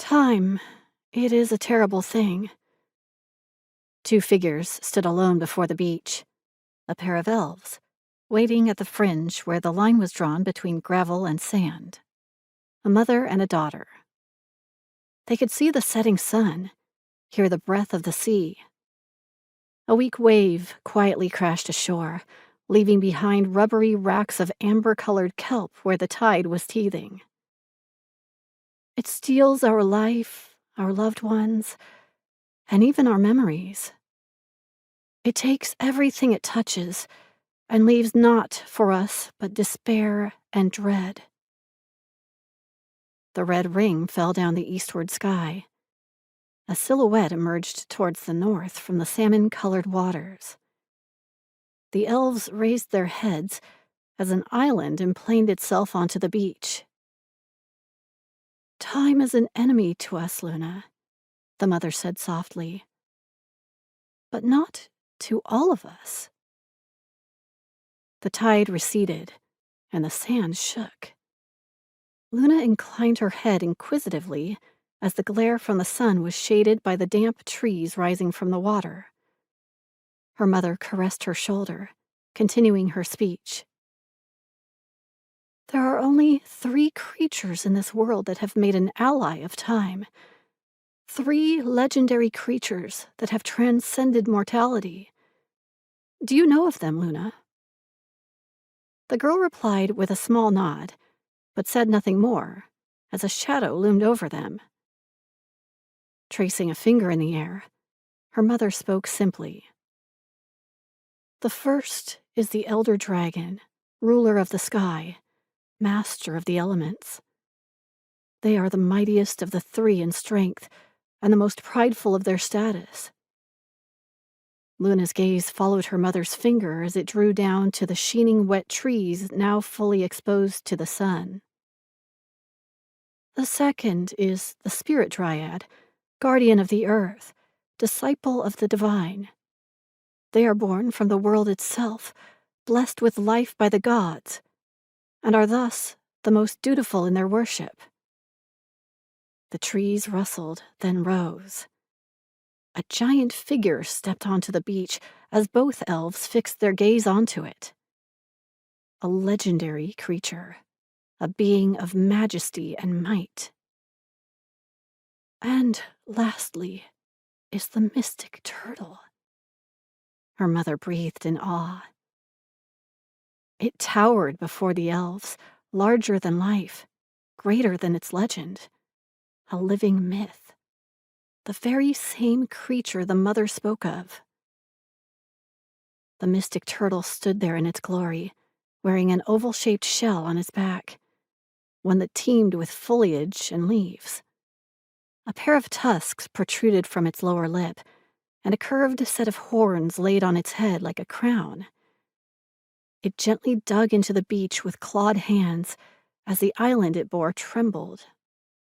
Time, it is a terrible thing. Two figures stood alone before the beach, a pair of elves, waiting at the fringe where the line was drawn between gravel and sand. A mother and a daughter. They could see the setting sun, hear the breath of the sea. A weak wave quietly crashed ashore, leaving behind rubbery racks of amber-colored kelp where the tide was teething. It steals our life, our loved ones, and even our memories. It takes everything it touches and leaves naught for us but despair and dread. The red ring fell down the eastward sky. A silhouette emerged towards the north from the salmon-colored waters. The elves raised their heads as an island implaned itself onto the beach. "Time is an enemy to us, Luna," the mother said softly. "But not to all of us." The tide receded, and the sand shook. Luna inclined her head inquisitively as the glare from the sun was shaded by the damp trees rising from the water. Her mother caressed her shoulder, continuing her speech. "There are only 3 creatures in this world that have made an ally of time. 3 legendary creatures that have transcended mortality. Do you know of them, Luna?" The girl replied with a small nod, but said nothing more, as a shadow loomed over them. Tracing a finger in the air, her mother spoke simply. "The first is the elder dragon, ruler of the sky, master of the elements. They are the mightiest of the 3 in strength, and the most prideful of their status." Luna's gaze followed her mother's finger as it drew down to the sheening wet trees now fully exposed to the sun. "The second is the Spirit Dryad, guardian of the earth, disciple of the divine. They are born from the world itself, blessed with life by the gods, and are thus the most dutiful in their worship." The trees rustled, then rose. A giant figure stepped onto the beach as both elves fixed their gaze onto it. A legendary creature, a being of majesty and might. "And lastly is the mystic turtle." Her mother breathed in awe. It towered before the elves, larger than life, greater than its legend, a living myth. The very same creature the mother spoke of. The mystic turtle stood there in its glory, wearing an oval-shaped shell on its back, one that teemed with foliage and leaves. A pair of tusks protruded from its lower lip, and a curved set of horns laid on its head like a crown. It gently dug into the beach with clawed hands as the island it bore trembled